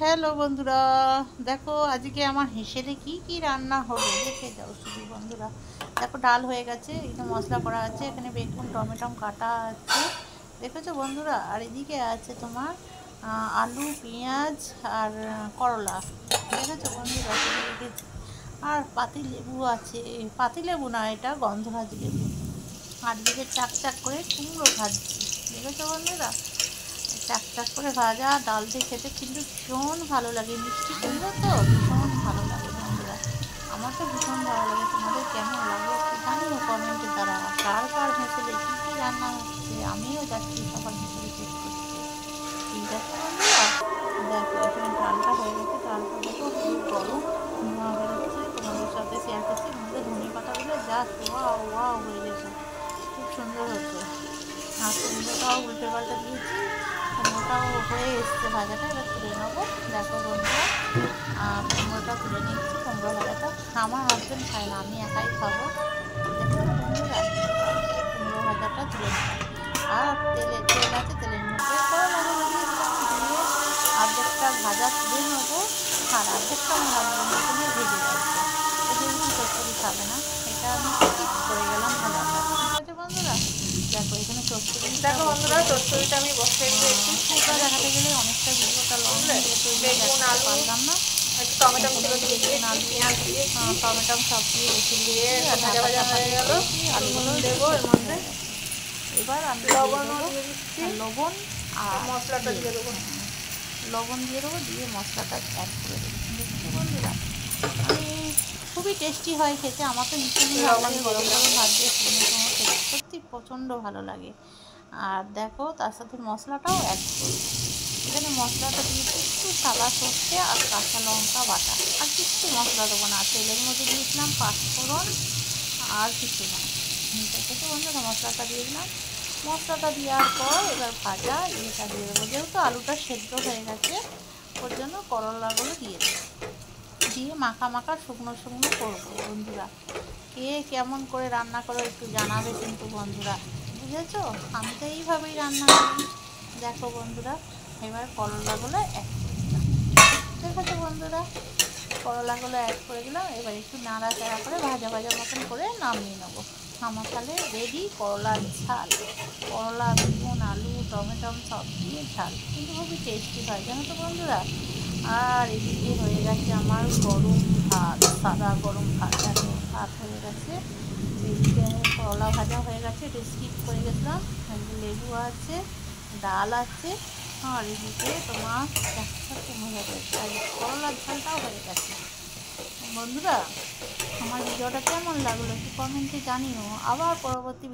Hello বন্ধুরা, দেখো আজকে আমার হেসেলে কি রান্না হলো দেখে যাও শুধু বন্ধুরা। দেখো ডাল হয়ে গেছে, এখানে মশলা করা আছে, এখানে বেগুন টমেটম কাটা আছে, দেখেছো বন্ধুরা। আর এদিকে আছে তোমার আলু পেঁয়াজ আর করলা, দেখেছো বন্ধুরা রেখেছি। আর পাতি লেবু আছে, পাতি লেবু না, এটা গন্ধরাজ লেবু। আর দিকে চাক চাক করে কুমড়ো ভাজছি, দেখেছো বন্ধুরা। চাক চাক করে ভাজা ডাল দিয়ে খেতে কিন্তু ভীষণ ভালো লাগে, মিষ্টি কুমড়ো তো ভীষণ ভালো লাগে বন্ধুরা। আমার তো ভীষণ ভালো লাগে, তোমাদের কেমন লাগে একটু জানিও কমেন্টের দ্বারা। কার কার হেসেলে কী রান্না হচ্ছে, আমিও যাচ্ছি সবার হেসেলে চেক করতে। ঠিক আছে বন্ধুরা, দেখো এখানে ডালটা হয়ে গেছে, ডালটা দেখো খুব গরম ধোঁয়া বেরোচ্ছে, তোমাদের সাথে শেয়ার করছি। মধ্যে ধনে পাতা দিলে জাস্ট ওয়াও ওয়াও হয়ে গেছে, খুব সুন্দর হতো। আর কুমড়োটাও উল্টে পাল্টে দিয়েছি, কুমড়োটাও হয়ে এসছে ভাজাটা, এবার তুলে নেবো। দেখো বন্ধুরা, কুমড়োটা তুলে নিচ্ছি। কুমড়ো ভাজাটা আমার হাজবেন্ড খায় না, আমি একাই খাবো। দেখো বন্ধুরা, কুমড়ো ভাজাটা তুলে নিলাম। আর তেল আছে, তেলের মধ্যে করলাগুলো দিয়ে দিলাম, দিয়ে অর্ধেকটা ভাজা তুলে নেবো। আর অর্ধেকটা আমার হাজবেন্ডের জন্য ভেজে রাখবো, ও যেহেতু চচ্চড়ি খাবে না, এটা আমি স্কিপ করে গেলাম ভাজাটা। ঠিক আছে বন্ধুরা, দেখো এখানে দেখো বন্ধুরা, চচ্চড়িটা আমি বসিয়ে দিয়েছি। ওটা দেখাতে গেলে অনেকটা ভিডিওটা লং হয়ে যেত, বেগুন আলু পারলাম না। একটু টমেটো ছিল দিয়ে বেগুন দিয়েছি, আলু পেঁয়াজ দিয়েছি, টমেটম সব দিয়ে রেখে দিয়ে দিয়েছি, আর ভাজা ভাজা হয়ে গেল। আলুগুলো দেবো এর মধ্যে, এবার আমি লবণও দিয়ে দিচ্ছি, লবণ আর মশলাটা দিয়ে দেবো। লবণ দিয়ে দেবো, দিয়ে মশলাটা অ্যাড করে দেবো। দেখছো বন্ধুরা, আমি খুবই টেস্টি হয় খেতে, আমার তো ভীষণই ভালো লাগে গরম গরম ভাত দিয়ে শুকনো সময় খেতে, সত্যি প্রচণ্ড ভালো লাগে। আর দেখো তার সাথে মশলাটাও অ্যাড করবো। এখানে মশলাটা দিয়েছি একটু সাদা সর্ষে আর কাঁচা লঙ্কা বাটা, আর কিছু মশলা দেবো না। তেলের মধ্যে দিয়েছিলাম পাঁচফোড়ন আর কিছু না। দেখো তো বন্ধুরা, মশলাটা দিয়ে দিলাম। মশলাটা দেওয়ার পর এবার ভাজা ইয়েটা দিয়ে দেবো, যেহেতু আলুটা সেদ্ধ হয়ে গেছে ওর জন্য করলাগুলো দিয়ে দেবো, দিয়ে মাখা মাখা শুকনো শুকনো করবো বন্ধুরা। কে কেমন করে রান্না করো একটু জানাবে কিন্তু বন্ধুরা, বুঝেছো। আমি তো এইভাবেই রান্না করি। দেখো বন্ধুরা, এবার করলাগুলো অ্যাড করে দিলাম, দেখেছো বন্ধুরা, করলাগুলো অ্যাড করে দিলাম। এবার একটু নাড়াচাড়া করে ভাজা ভাজা মতন করে নামিয়ে নেবো। আমার তাহলে রেডি করলার ঝাল। করলা বেগুন আলু টমেটম সব দিয়ে ঝাল, কিন্তু খুবই টেস্টি হয় জানো তো বন্ধুরা। আর এদিকে হয়ে গেছে আমার গরম ভাত, সাদা গরম ভাত, দেখো ভাত হয়ে গেছে। এদিকে করলা ভাজা হয়ে গেছে, এটা স্কিপ করে গেছিলাম। লেবু আছে, ডাল আছে, আর এদিকে তোমার একটা কুমড়ো রয়েছে, আর করলার ঝালটাও হয়ে গেছে। বন্ধুরা, আমার ভিডিওটা কেমন লাগলো একটু কমেন্টে জানিও। আবার পরবর্তী